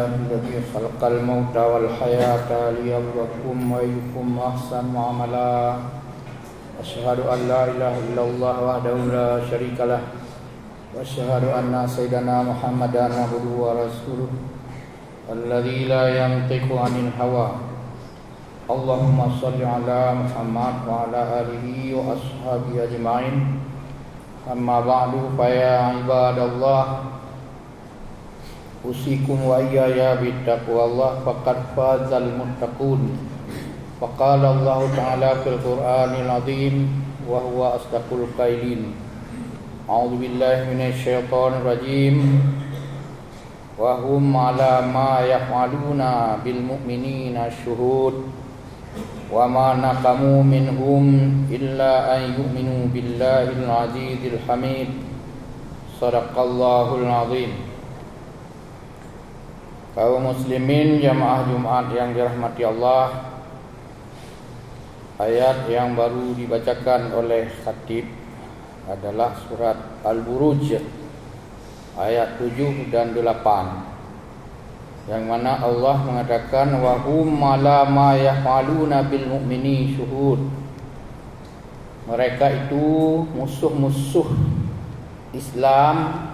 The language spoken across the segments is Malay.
لله الذي خلق الموت والحياة ليبلوكم أيكم أحسن عملا أشهد أن لا إله إلا الله وحده لا شريك له وأشهد أن سيدنا محمدا عبده ورسوله الذي لا ينطق عن الهوى اللهم صل على محمد وعلى آله وأصحابه أجمعين أما بعد فيا عباد الله أوصيكم وإياي بتقوى الله فقد فاز المتقون وقال الله تعالى في القرآن العظيم وهو أصدق القائلين أعوذ بالله من الشيطان الرجيم وهم على ما يفعلون بالمؤمنين شهود وما نقموا منهم إلا أن يؤمنوا بالله العزيز الحميد صدق الله العظيم. Kaum muslimin jamaah Jumat yang dirahmati Allah, ayat yang baru dibacakan oleh khatib adalah surat Al-Buruj ayat 7 dan 8, yang mana Allah mengatakan wa hum ala ma yaf'aluna bil mu'mini syuhud. Mereka itu musuh-musuh Islam,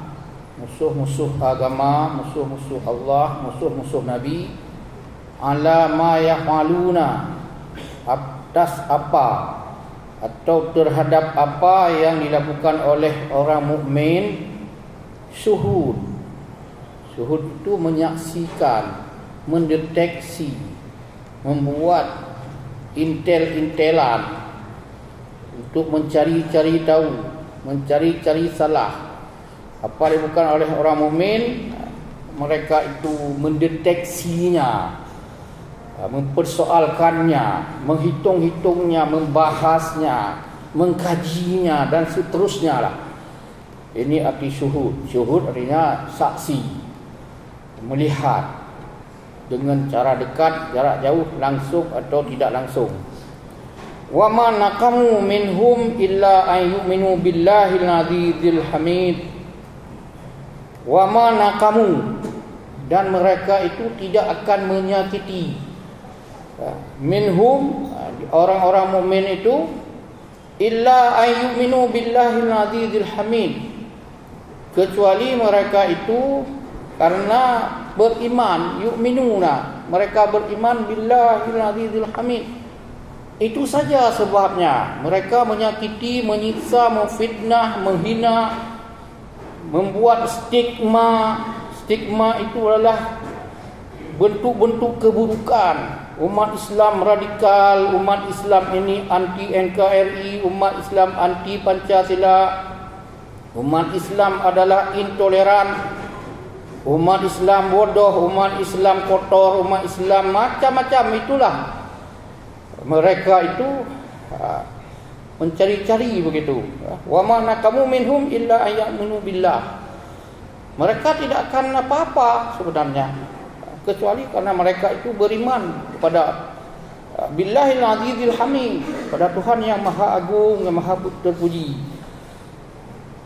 musuh-musuh agama, musuh-musuh Allah, musuh-musuh Nabi. Ala ma yaf'aluna, atas apa atau terhadap apa yang dilakukan oleh orang mukmin. Syuhud, syuhud itu menyaksikan, mendeteksi, membuat intel-intelan untuk mencari-cari tahu, mencari-cari salah. Apa yang dilakukan oleh orang mukmin, mereka itu mendeteksinya, mempersoalkannya, menghitung-hitungnya, membahasnya, mengkajinya dan seterusnya lah. Ini arti syuhud. Syuhud artinya saksi, melihat dengan cara dekat, jarak jauh, langsung atau tidak langsung. Wa ma naqamu minhum illa an yu'minu billahil azizil hamid. Wa ma naqamu, dan mereka itu tidak akan menyakiti minhum, orang-orang mukmin itu, illa ay yu'minu billahil azizil hamid, kecuali mereka itu karena beriman, yu'minuna, mereka beriman billahil azizil hamid. Itu saja sebabnya mereka menyakiti, menyiksa, memfitnah, menghina, membuat stigma. Stigma itu adalah bentuk-bentuk keburukan. Umat Islam radikal, umat Islam ini anti NKRI, umat Islam anti Pancasila, umat Islam adalah intoleran, umat Islam bodoh, umat Islam kotor, umat Islam macam-macam. Itulah mereka itu mencari-cari begitu. Wa ma naqamu minhum illa ayyaminu billah. Mereka tidak akan apa-apa sebenarnya kecuali karena mereka itu beriman kepada billahil azizil hamid, pada Tuhan yang maha agung, yang maha terpuji.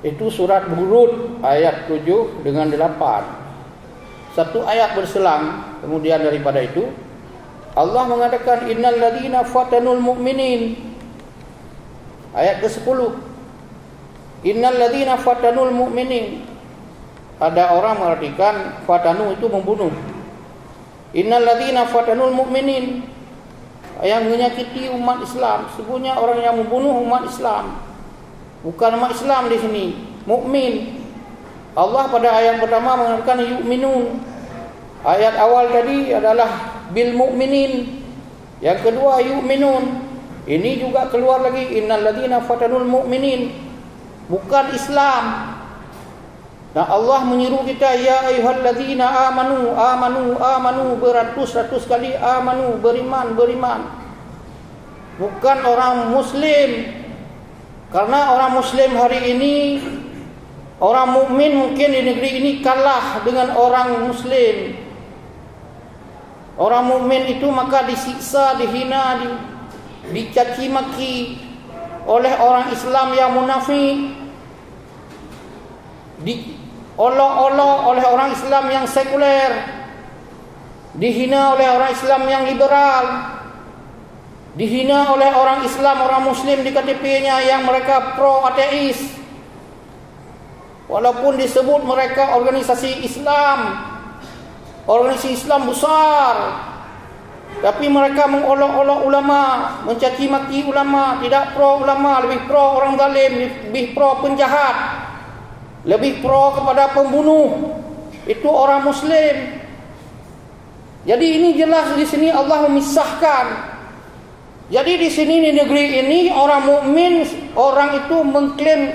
Itu surat Buruj ayat 7 dengan 8. Satu ayat berselang kemudian daripada itu Allah mengatakan innal ladzina fatanul mu'minin. Ayat ke-10, innal ladzina fatanul mu'minin. Ada orang mengartikan fatanu itu membunuh. Innal ladzina fatanul mu'minin, yang menyakiti umat Islam. Sesungguhnya orang yang membunuh umat Islam, bukan umat Islam di sini, mukmin. Allah pada ayat pertama mengatakan yu'minun. Ayat awal tadi adalah bil mu'minin. Yang kedua yu'minun. Ini juga keluar lagi innal ladzina fatanul mu'minin, bukan Islam. Nah, Allah menyeru kita ya ayyuhalladzina amanu, amanu, amanu, beratus-ratus kali amanu, beriman, beriman. Bukan orang muslim. Karena orang muslim hari ini, orang mukmin mungkin di negeri ini kalah dengan orang muslim. Orang mukmin itu maka disiksa, dihina, dicaci maki oleh orang Islam yang munafik, diolok-olok oleh orang Islam yang sekuler, dihina oleh orang Islam yang liberal, dihina oleh orang Islam, orang Muslim di KTP-nya yang mereka pro-ateis, walaupun disebut mereka organisasi Islam, organisasi Islam besar, tapi mereka mengolok-olok ulama, mencaci maki ulama, tidak pro ulama, lebih pro orang zalim, lebih pro penjahat, lebih pro kepada pembunuh. Itu orang Muslim. Jadi ini jelas di sini Allah memisahkan. Jadi di sini di negeri ini orang mukmin, orang itu mengklaim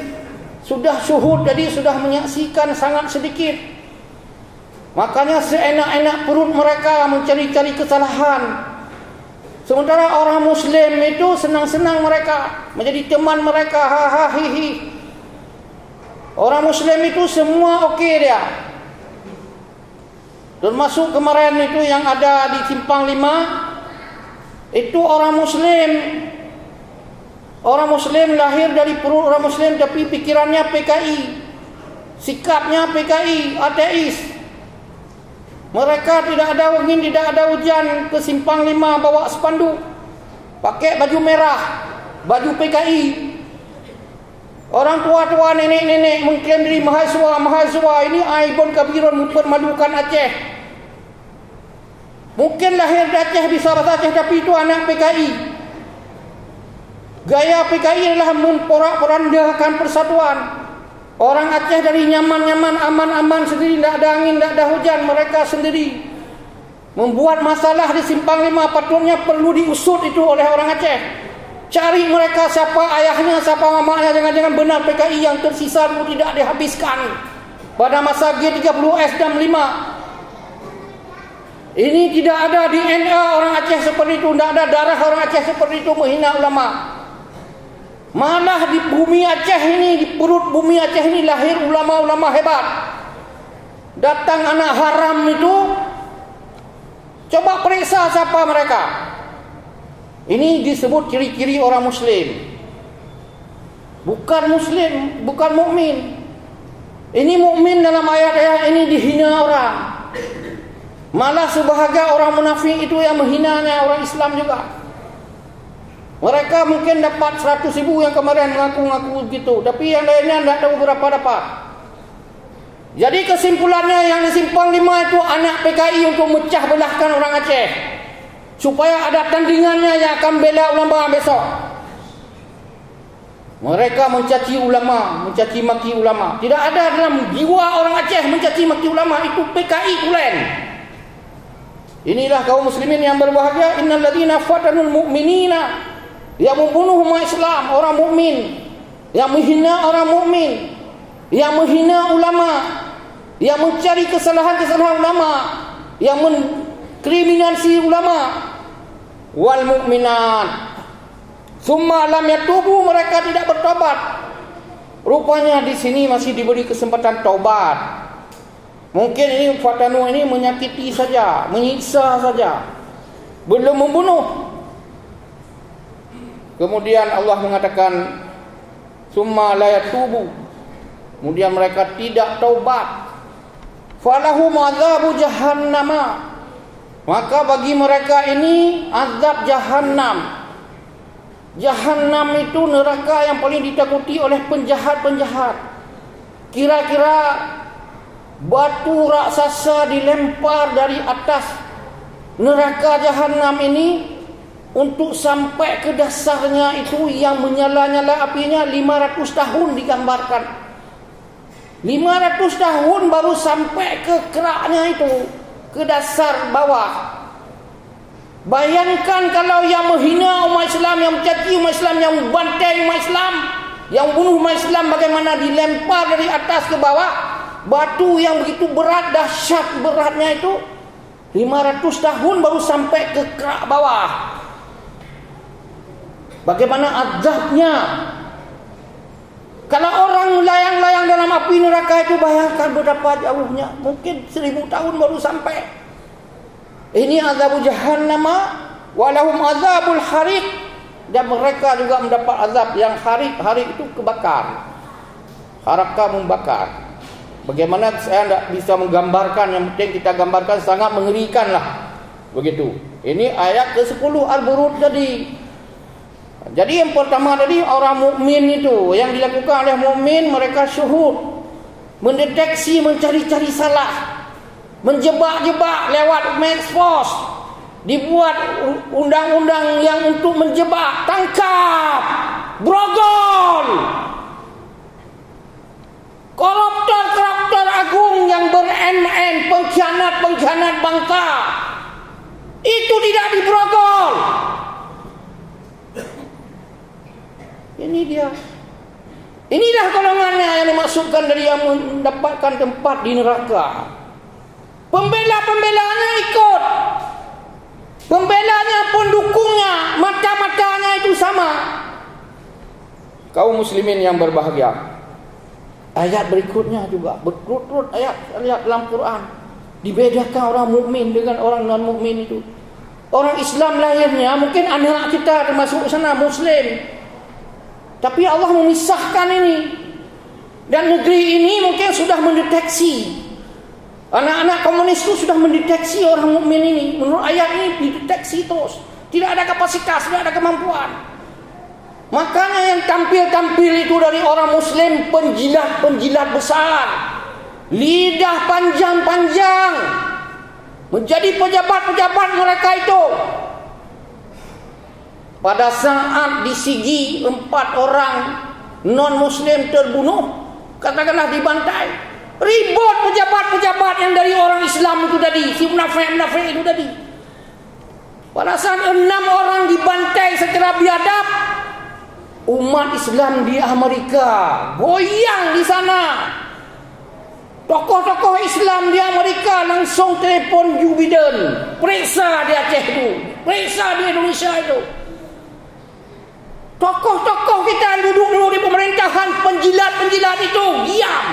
sudah syuhud, jadi sudah menyaksikan sangat sedikit. Makanya seenak-enak perut mereka mencari-cari kesalahan. Sementara orang Muslim itu senang-senang mereka, menjadi teman mereka, ha-ha hi-hi. Orang Muslim itu semua okey dia. Termasuk kemarin itu yang ada di Simpang 5, itu orang Muslim. Orang Muslim lahir dari perut orang Muslim, tapi pikirannya PKI, sikapnya PKI, ateis. Mereka tidak ada angin, tidak ada hujan, ke Simpang 5 bawa spanduk, pakai baju merah, baju PKI. Orang tua-tua, nenek-nenek mengklaim diri mahasiswa. Ini aibon kabirun, mempermalukan Aceh. Mungkin lahir di Aceh, bisa bahasa Aceh, tapi itu anak PKI. Gaya PKI adalah memporak-porandakan persatuan. Orang Aceh dari nyaman-nyaman, aman-aman sendiri, tidak ada angin, tidak ada hujan, mereka sendiri membuat masalah di Simpang 5. Patutnya perlu diusut itu oleh orang Aceh. Cari mereka siapa ayahnya, siapa mamanya. Jangan-jangan benar PKI yang tersisa itu tidak dihabiskan pada masa G30S dan 5. Ini tidak ada DNA orang Aceh seperti itu, tidak ada darah orang Aceh seperti itu menghina ulama. Malah di bumi Aceh ini, di perut bumi Aceh ini lahir ulama-ulama hebat. Datang anak haram itu, coba periksa siapa mereka. Ini disebut ciri-ciri orang Muslim. Bukan Muslim, bukan mukmin. Ini mukmin dalam ayat-ayat ini dihina orang. Malah sebahagia orang munafik itu yang menghinanya orang Islam juga. Mereka mungkin dapat 100.000 yang kemarin mengaku-ngaku gitu, tapi yang lainnya tidak tahu berapa dapat. Jadi kesimpulannya yang di Simpang 5 itu anak PKI untuk mecah belahkan orang Aceh, supaya ada tandingannya yang akan bela ulama besok. Mereka mencaci ulama, mencaci maki ulama. Tidak ada dalam jiwa orang Aceh mencaci maki ulama, itu PKI tulen. Inilah kaum muslimin yang berbahagia. Innal ladzina fatanul mu'minina, yang membunuh umat Islam, orang mukmin, yang menghina orang mukmin, yang menghina ulama, yang mencari kesalahan-kesalahan ulama, yang mengkriminalisasi ulama, wal mukminat summa lam yatubu, mereka tidak bertobat. Rupanya di sini masih diberi kesempatan taubat. Mungkin ini fatanu ini menyakiti saja, menyiksa saja, belum membunuh. Kemudian Allah mengatakan summa la yatubu, kemudian mereka tidak taubat. Falahum azabu jahannama, maka bagi mereka ini azab jahannam. Jahannam itu neraka yang paling ditakuti oleh penjahat-penjahat. Kira-kira batu raksasa dilempar dari atas neraka jahannam ini, untuk sampai ke dasarnya itu yang menyala-nyala apinya 500 tahun digambarkan. 500 tahun baru sampai ke keraknya itu, ke dasar bawah. Bayangkan kalau yang menghina umat Islam, yang mencaci umat Islam, yang membantai umat Islam, yang bunuh umat Islam, bagaimana dilempar dari atas ke bawah. Batu yang begitu berat, dahsyat beratnya itu, 500 tahun baru sampai ke kerak bawah. Bagaimana azabnya. Kalau orang layang-layang dalam api neraka itu, bayangkan berapa jauhnya. Mungkin 1000 tahun baru sampai. Ini azab jahannam, walahum azabul hariq, dan mereka juga mendapat azab yang hariq. Hariq itu kebakar, haraka membakar. Bagaimana saya tidak bisa menggambarkan, yang penting kita gambarkan, sangat mengerikan lah. Begitu. Ini ayat ke-10 Al-Buruj tadi. Jadi yang pertama tadi, orang mukmin itu yang dilakukan oleh mukmin, mereka syuhud, mendeteksi, mencari-cari salah, menjebak-jebak lewat medsos, dibuat undang-undang yang untuk menjebak, tangkap, brogol, koruptor-koruptor agung yang ber-NN, pengkhianat bangsa, itu tidak dibrogol. Ini dia. Inilah golongannya yang dimasukkan dari yang mendapatkan tempat di neraka. Pembela-pembelanya ikut, pembelanya pun dukungnya, mata-matanya itu sama. Kaum muslimin yang berbahagia, ayat berikutnya juga berturut-turut ayat dalam Quran dibedakan orang mukmin dengan orang non mukmin itu. Orang Islam lahirnya mungkin anak kita termasuk sana muslim, tapi Allah memisahkan ini. Dan negeri ini mungkin sudah mendeteksi, anak-anak komunis itu sudah mendeteksi orang mukmin ini. Menurut ayat ini dideteksi terus, tidak ada kapasitas, tidak ada kemampuan. Makanya yang tampil-tampil itu dari orang muslim penjilat-penjilat besar, lidah panjang-panjang, menjadi pejabat-pejabat mereka itu. Pada saat di Sigi 4 orang non-muslim terbunuh, katakanlah dibantai, ribut pejabat-pejabat yang dari orang Islam itu tadi, si munafik-munafik itu tadi. Pada saat 6 orang dibantai secara biadab, umat Islam di Amerika goyang di sana. Tokoh-tokoh Islam di Amerika langsung telefon Joe Biden, periksa di Aceh itu, periksa di Indonesia itu. Tokoh-tokoh kita yang duduk dulu di pemerintahan, penjilat-penjilat itu diam.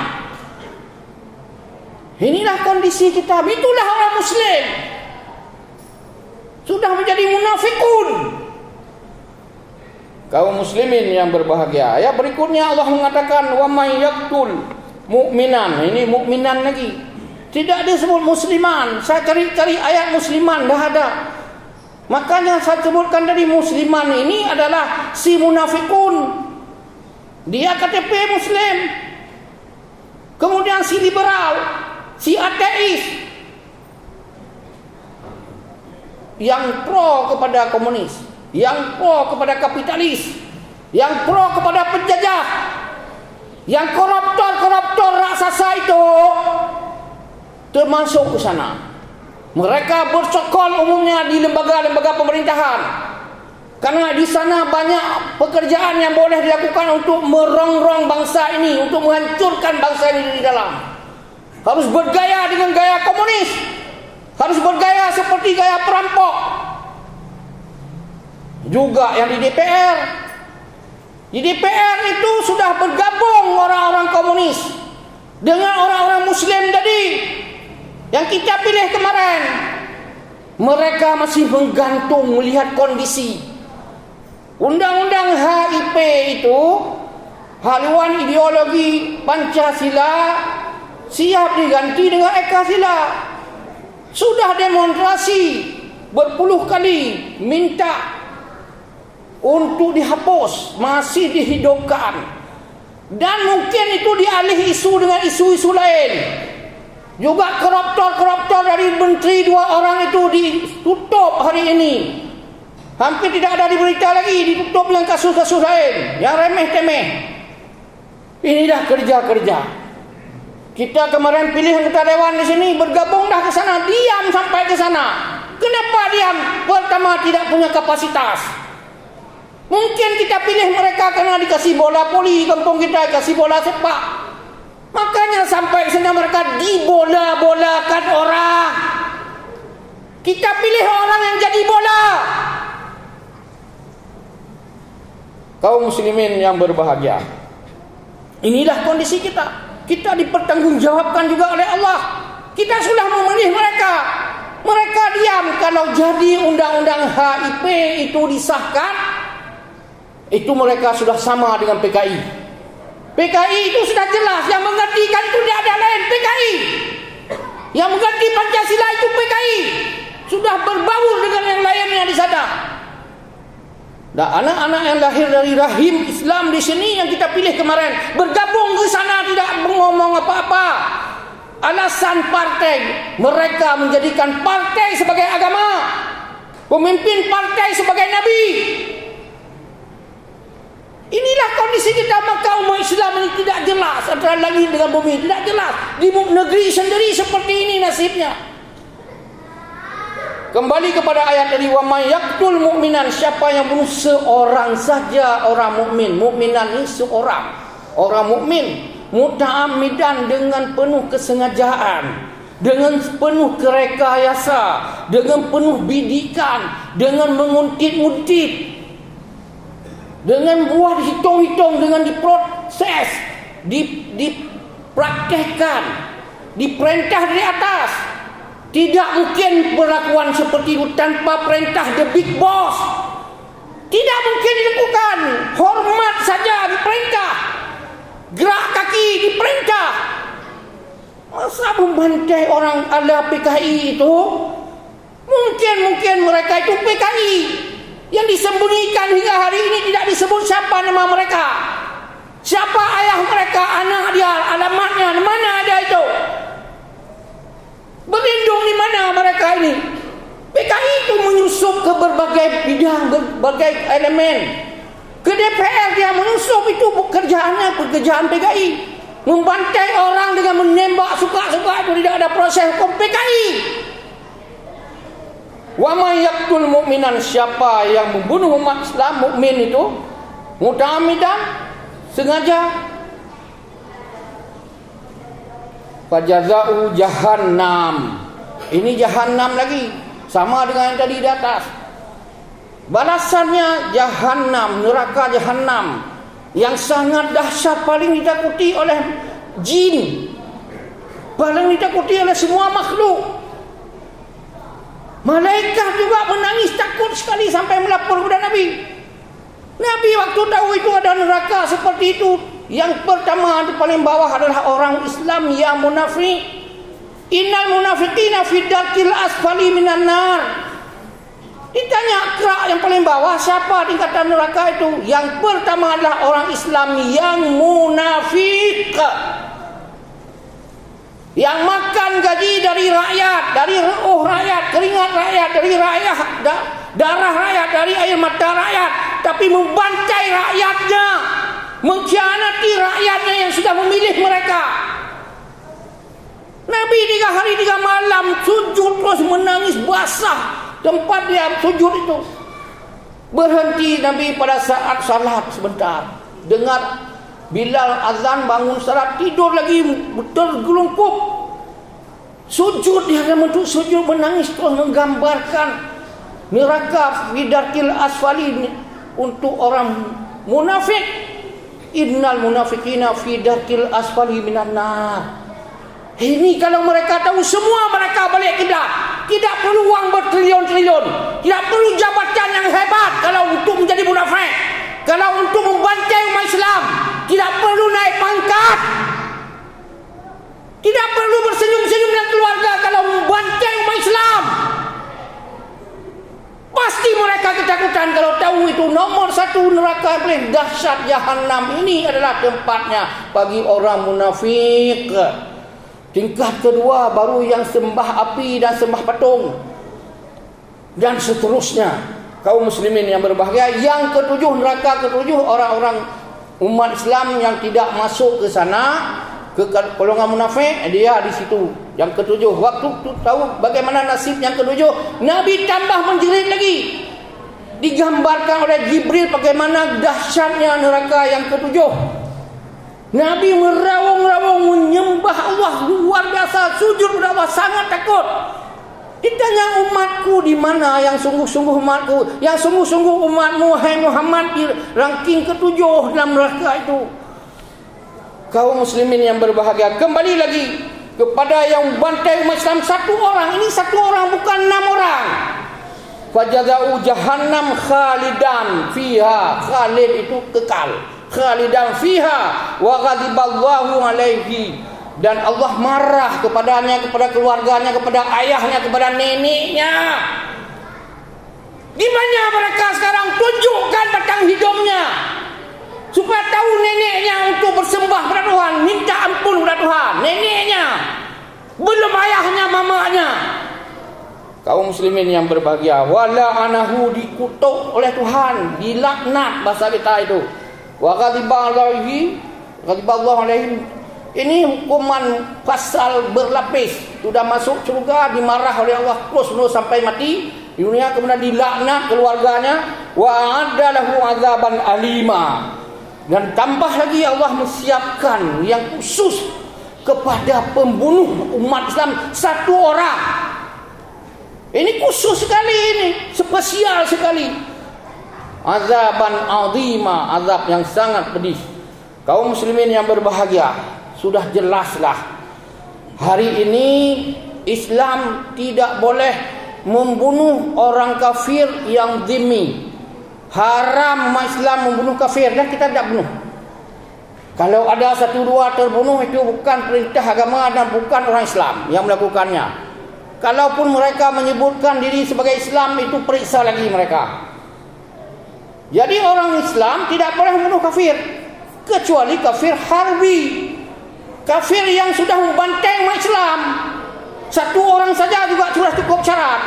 Inilah kondisi kita. Itulah orang muslim, sudah menjadi munafikun. Kaum muslimin yang berbahagia, ayat berikutnya Allah mengatakan wa may yaqtul mu'minan. Ini mukminan lagi, tidak disebut musliman. Saya cari-cari ayat musliman, dah ada. Makanya saya sebutkan tadi, musliman ini adalah si munafikun, dia KTP muslim. Kemudian si liberal, si ateis, yang pro kepada komunis, yang pro kepada kapitalis, yang pro kepada penjajah, yang koruptor raksasa itu termasuk ke sana. Mereka bercokol umumnya di lembaga-lembaga pemerintahan, karena di sana banyak pekerjaan yang boleh dilakukan untuk merongrong bangsa ini, untuk menghancurkan bangsa ini di dalam. Harus bergaya dengan gaya komunis, harus bergaya seperti gaya perampok. Juga yang di DPR, di DPR itu sudah bergabung orang-orang komunis dengan orang-orang muslim tadi yang kita pilih kemarin. Mereka masih menggantung melihat kondisi. Undang-undang HIP itu, haluan ideologi Pancasila, siap diganti dengan Ekasila. Sudah demonstrasi berpuluh kali minta untuk dihapus, masih dihidupkan. Dan mungkin itu dialih isu dengan isu-isu lain. Juga koruptor dari menteri 2 orang itu ditutup hari ini. Hampir tidak ada di berita lagi, ditutup dengan kasus-kasus lain yang remeh-temeh. Inilah kerja-kerja. Kita kemarin pilih anggota dewan di sini, bergabung dah ke sana, diam sampai ke sana. Kenapa diam? Pertama, tidak punya kapasitas. Mungkin kita pilih mereka karena dikasih bola voli di kampung kita, dikasih bola sepak. Makanya sampai sana mereka dibola-bolakan orang. Kita pilih orang yang jadi bola. Kaum muslimin yang berbahagia, inilah kondisi kita. Kita dipertanggungjawabkan juga oleh Allah. Kita sudah memilih mereka. Mereka diam. Kalau jadi undang-undang HIP itu disahkan, itu mereka sudah sama dengan PKI. PKI itu sudah jelas, yang mengertikan itu tidak ada lain, PKI. Yang mengerti Pancasila itu PKI. sudah berbaur dengan yang lainnya di sana. Dan anak-anak yang lahir dari rahim Islam di sini yang kita pilih kemarin bergabung ke sana tidak mengomong apa-apa. Alasan partai, mereka menjadikan partai sebagai agama, pemimpin partai sebagai nabi. Inilah kondisi kita, maka umat Islam ini tidak jelas antara langit dengan bumi, tidak jelas. Di negeri sendiri seperti ini nasibnya. Kembali kepada ayat tadi, wa may yaqtul mu'minan, siapa yang bunuh seorang saja orang mukmin. Mukminan ini seorang orang mukmin, muta'ammidan, dengan penuh kesengajaan, dengan penuh kerekayasa, dengan penuh bidikan, dengan menguntit-untit, dengan buat hitung-hitung, dengan diproses, dipraktekkan, diperintah dari atas. Tidak mungkin perlakuan seperti itu tanpa perintah the big boss. Tidak mungkin dilakukan. Hormat saja diperintah, gerak kaki diperintah. Masa membantai orang ala PKI itu? Mungkin mereka itu PKI. Yang disembunyikan hingga hari ini tidak disebut siapa nama mereka, siapa ayah mereka, anak dia, alamatnya, mana ada itu, berlindung di mana mereka ini. PKI itu menyusup ke berbagai bidang, berbagai elemen. Ke DPR dia menyusup, itu pekerjaan PKI. Membantai orang dengan menembak suka-suka itu tidak ada proses hukum PKI. Wa may yaqtul mu'minan, siapa yang membunuh umat Islam mukmin itu muta'ammidan, sengaja, fajaza'u jahannam. Ini jahannam lagi, sama dengan yang tadi di atas. Balasannya jahannam, neraka jahannam yang sangat dahsyat, paling ditakuti oleh jin, paling ditakuti oleh semua makhluk. Malaikat juga menangis takut sekali sampai melapor kepada Nabi. Nabi waktu tahu itu ada neraka seperti itu, yang pertama di paling bawah adalah orang Islam yang munafik. Innal munafiqina fi darkil asfali minan nar. Ditanya kerak yang paling bawah, siapa tingkatan neraka itu? Yang pertama adalah orang Islam yang munafik, yang makan gaji dari rakyat, dari reuh rakyat, keringat rakyat, dari rakyat, darah rakyat, dari air mata rakyat, tapi membantai rakyatnya, mengkhianati rakyatnya yang sudah memilih mereka. Nabi 3 hari 3 malam sujud terus, menangis basah tempat dia sujud itu. Berhenti Nabi pada saat salat sebentar, dengar Bilal azan, bangun salat, tidur lagi tergelungkup. Sujud, dia untuk sujud, menangis terus, menggambarkan neraka fidarkil asfali untuk orang munafik. Innal munafiqina fidarkil asfali minan nar. Ini kalau mereka tahu, semua mereka balik kiblat. Tidak perlu uang bertriliun-triliun, tidak perlu jabatan yang hebat kalau untuk menjadi munafik. Kalau untuk membantai umat Islam, tidak perlu naik pangkat, tidak perlu bersenyum-senyum dengan keluarga. Kalau membantai umat Islam, pasti mereka ketakutan kalau tahu itu nomor 1 neraka paling dahsyat, jahannam. Ini adalah tempatnya bagi orang munafik. Tingkat kedua baru yang sembah api dan sembah patung, dan seterusnya. Kaum muslimin yang berbahagia, yang ketujuh, neraka ketujuh, orang-orang umat Islam yang tidak masuk ke sana, ke golongan munafik, dia di situ. Yang ketujuh, waktu tahu bagaimana nasib yang ketujuh, Nabi tambah menjerit lagi. Digambarkan oleh Jibril bagaimana dahsyatnya neraka yang ketujuh. Nabi merawung-rawung menyembah Allah luar biasa, sujud kepada Allah, sangat takut. Ditanya, umatku di mana yang sungguh-sungguh umatku, yang sungguh-sungguh umatmu, hai Muhammad, di ranking ketujuh dalam neraka itu. Kaum muslimin yang berbahagia, kembali lagi kepada yang bantai umat Islam 1 orang. Ini 1 orang, bukan 6 orang. Fajaza'u jahannam khalidan fiha. Khalid itu kekal, khalidan fiha wa ghadiballahu alaihi. Dan Allah marah kepadanya, kepada keluarganya, kepada ayahnya, kepada neneknya. Di mana mereka sekarang? Tunjukkan batang hidungnya, supaya tahu neneknya untuk bersembah kepada Tuhan, minta ampun kepada Tuhan. Neneknya, belum ayahnya, mamanya. Kaum muslimin yang berbahagia, wala anahu, dikutuk oleh Tuhan, dilaknat bahasa kita itu. Wa ghadiballahu alaihim. Ini hukuman pasal berlapis. Sudah masuk surga, dimarah oleh Allah terus sampai mati di dunia, kemudian dilaknat keluarganya. Wa adalahu azaban alima. Dan tambah lagi Allah menyiapkan yang khusus kepada pembunuh umat Islam satu orang. Ini khusus sekali, ini spesial sekali. Azaban azima, azab yang sangat pedih. Kaum muslimin yang berbahagia, sudah jelaslah hari ini Islam tidak boleh membunuh orang kafir yang zimmi. Haram Islam membunuh kafir, dan kita tidak bunuh. Kalau ada satu dua terbunuh, itu bukan perintah agama dan bukan orang Islam yang melakukannya. Kalaupun mereka menyebutkan diri sebagai Islam, itu periksa lagi mereka. Jadi orang Islam tidak boleh membunuh kafir, kecuali kafir harbi, kafir yang sudah membantai umat Islam. Satu orang saja juga sudah cukup syarat.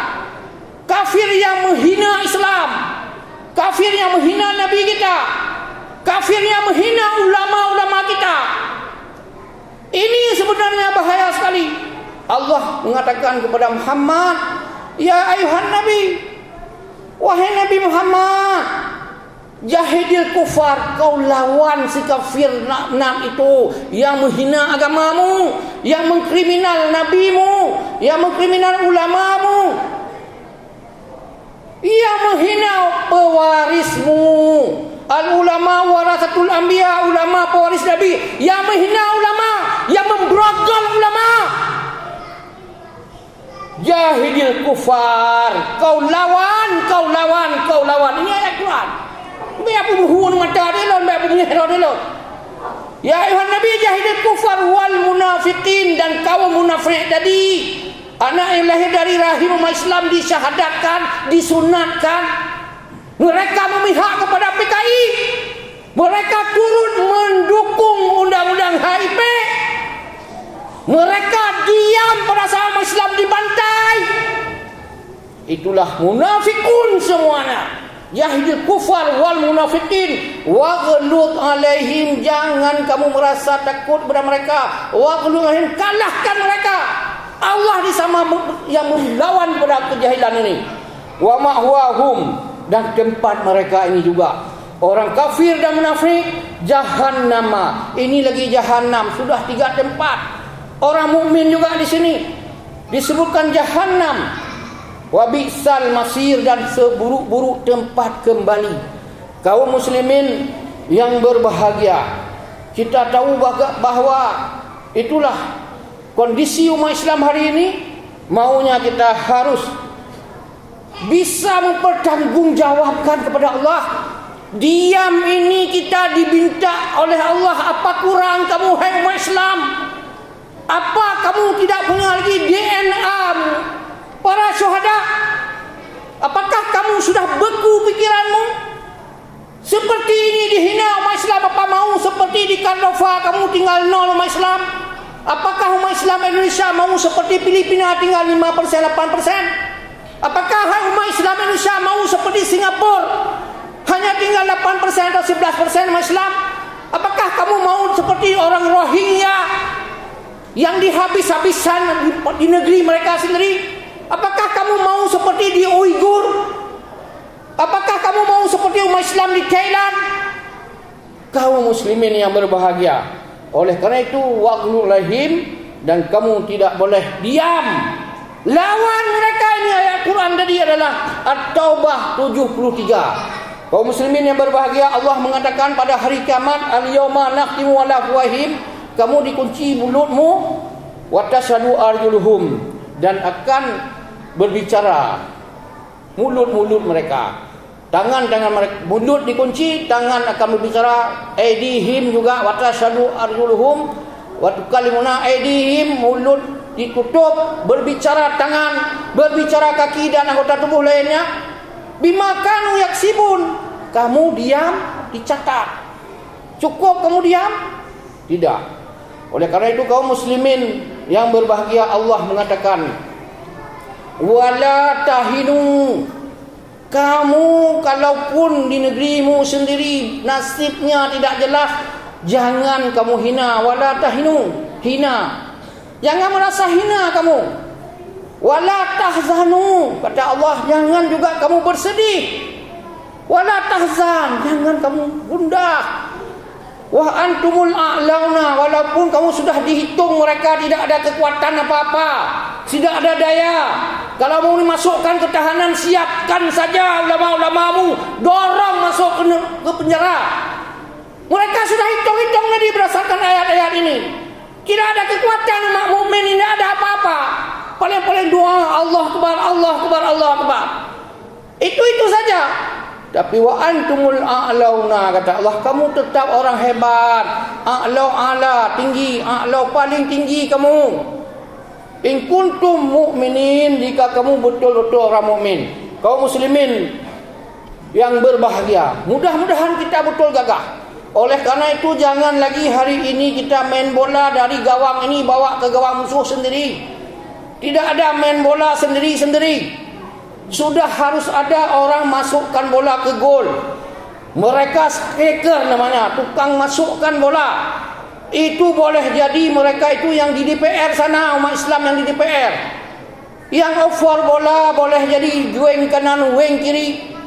Kafir yang menghina Islam, kafir yang menghina Nabi kita, kafir yang menghina ulama-ulama kita. Ini sebenarnya bahaya sekali. Allah mengatakan kepada Muhammad, ya ayuhan Nabi, wahai Nabi Muhammad, jahidil kufar, kau lawan si kafir nak itu yang menghina agamamu, yang mengkriminal nabimu, yang mengkriminal ulamamu, yang menghina pewarismu. Al ulama warasatul anbiya, ulama pewaris nabi, yang menghina ulama, yang memberogol ulama. Jahidil kufar, kau lawan. Ini ayat Quran. Biar apa buhun mata dia lon, biar apa menyerah dia lon. Ya ayuhan Nabi, jahidil kufar wal munafiqin, dan kaum munafik tadi, anak yang lahir dari rahim umat Islam disyahadatkan, disunatkan. Mereka memihak kepada PKI. Mereka turut mendukung undang-undang HIP. Mereka diam pada saat umat Islam dibantai. Itulah munafikun semuanya. Jahidil kufar wal munafiqin waghlud alaihim, jangan kamu merasa takut kepada mereka. Waghlud alaihim, kalahkan mereka. Allah disama yang melawan pada kejahilan ini. Wa ma'wahum, dan tempat mereka ini juga, orang kafir dan munafik, jahannama. Ini lagi jahanam, sudah 3 tempat. Orang mukmin juga di sini disebutkan jahannam. Wa bi'sal masir, dan seburuk-buruk tempat kembali. Kaum muslimin yang berbahagia, kita tahu bahawa itulah kondisi umat Islam hari ini. Maunya kita harus bisa mempertanggungjawabkan kepada Allah. Diam ini kita diminta oleh Allah. Apa kurang kamu, hai umat Islam? Apa kamu tidak punya lagi DNA para syuhada? Apakah kamu sudah beku pikiranmu? Seperti ini dihina umat Islam, apa mau seperti di Cordova kamu tinggal 0 umat Islam? Apakah umat Islam Indonesia mau seperti Filipina tinggal 5%, 8%? Apakah umat Islam Indonesia mau seperti Singapura hanya tinggal 8% atau 11% umat Islam? Apakah kamu mau seperti orang Rohingya yang dihabis-habisan di negeri mereka sendiri? Apakah kamu mau seperti di Uighur? Apakah kamu mau seperti umat Islam di Thailand? Kaum muslimin yang berbahagia, oleh karena itu waghlul lahim, dan kamu tidak boleh diam, lawan mereka. Ini ayat Quran tadi adalah At-Taubah 73. Kaum muslimin yang berbahagia, Allah mengatakan pada hari kiamat, al-yawma nakhtimu ala afwahihim, kamu dikunci mulutmu, wa tashhadu arjuluhum, dan akan berbicara mulut-mulut mereka. Tangan-tangan mereka, mulut dikunci, tangan akan berbicara. Aidihim juga, wa tashhadu arjuluhum, Wa tukallimuna aydihim, mulut ditutup, berbicara tangan, berbicara kaki dan anggota tubuh lainnya. Bima kanu yaksibun, kamu diam dicatat. Cukup kamu diam? Tidak. Oleh karena itu kaum muslimin yang berbahagia, Allah mengatakan, wala tahinu, kamu kalaupun di negerimu sendiri nasibnya tidak jelas, jangan kamu hina. Wala tahinu, hina, jangan merasa hina kamu. Wala tahzanu, kata Allah, jangan juga kamu bersedih. Wala tahzan, jangan kamu gundah. Wa antumul a'launa, walaupun kamu sudah dihitung mereka tidak ada kekuatan apa-apa, tidak ada daya. Kalau mau dimasukkan ke tahanan, siapkan saja ulama-ulamamu, dorong masuk ke penjara. Mereka sudah hitung-hitung tadi berdasarkan ayat-ayat ini. Tidak ada kekuatan umat mukmin, tidak ada apa-apa. Paling-paling doa, Allah Akbar, Allah Akbar, Allah Akbar. Itu saja. Tapi wa antumul a'launa, kata Allah, kamu tetap orang hebat. A'la, tinggi. A'la, paling tinggi kamu. In kuntum mu'minin, jika kamu betul-betul orang mukmin. Kaum muslimin yang berbahagia, mudah-mudahan kita betul gagah. Oleh karena itu jangan lagi hari ini kita main bola dari gawang ini bawa ke gawang musuh sendiri. Tidak ada main bola sendiri-sendiri. Sudah harus ada orang masukkan bola ke gol. Mereka striker namanya, tukang masukkan bola. Itu boleh jadi mereka itu yang di DPR sana, umat Islam yang di DPR. Yang over bola boleh jadi wing kanan, wing kiri.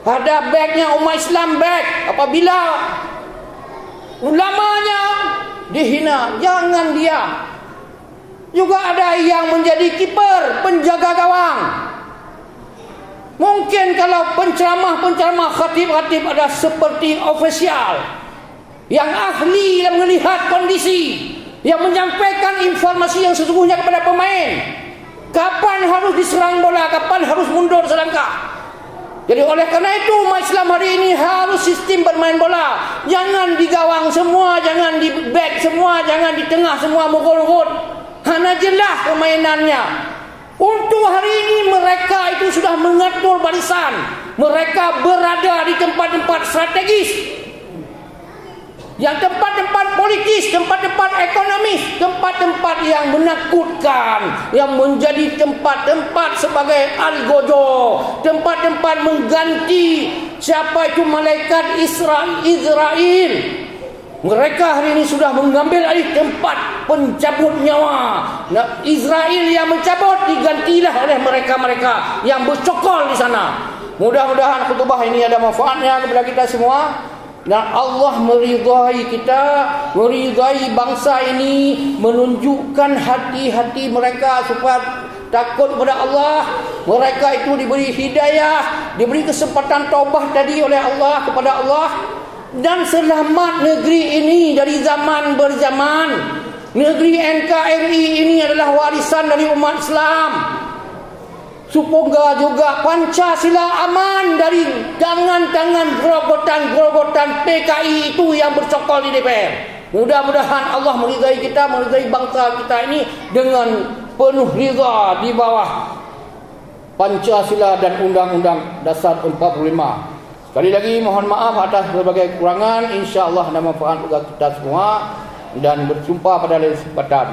Ada backnya umat Islam back. Apabila ulamanya dihina, jangan diam. Juga ada yang menjadi kiper, penjaga gawang. Mungkin kalau penceramah-penceramah, khatib-khatib ada seperti ofisial yang ahli, yang melihat kondisi, yang menyampaikan informasi yang sesungguhnya kepada pemain. Kapan harus diserang bola, kapan harus mundur selangkah. Jadi oleh karena itu umat Islam hari ini harus sistem bermain bola. Jangan di gawang semua, jangan di back semua, jangan di tengah semua mogol-mogol. Hanya jelas permainannya. Untuk hari ini mereka itu sudah mengatur barisan. Mereka berada di tempat-tempat strategis. Yang tempat-tempat politis, tempat-tempat ekonomis, tempat-tempat yang menakutkan, yang menjadi tempat-tempat sebagai algojo, tempat-tempat mengganti siapa itu malaikat Israel. Mereka hari ini sudah mengambil alih tempat pencabut nyawa. Nah, Israel yang mencabut digantilah oleh mereka-mereka yang bercokol di sana. Mudah-mudahan khutbah ini ada manfaatnya kepada kita semua. Dan Allah meridai kita, meridai bangsa ini, menunjukkan hati-hati mereka supaya takut kepada Allah. Mereka itu diberi hidayah, diberi kesempatan taubah tadi oleh Allah kepada Allah. Dan selamat negeri ini dari zaman berzaman. Negeri NKRI ini adalah warisan dari umat Islam. Semoga juga Pancasila aman dari tangan-tangan gerogotan-gerogotan PKI itu yang bercokol di DPR. Mudah-mudahan Allah meridai kita, meridai bangsa kita ini dengan penuh ridha di bawah Pancasila dan Undang-Undang Dasar 45. Sekali lagi mohon maaf atas berbagai kekurangan. InsyaAllah ada manfaat bagi kita semua. Dan berjumpa pada lain kesempatan.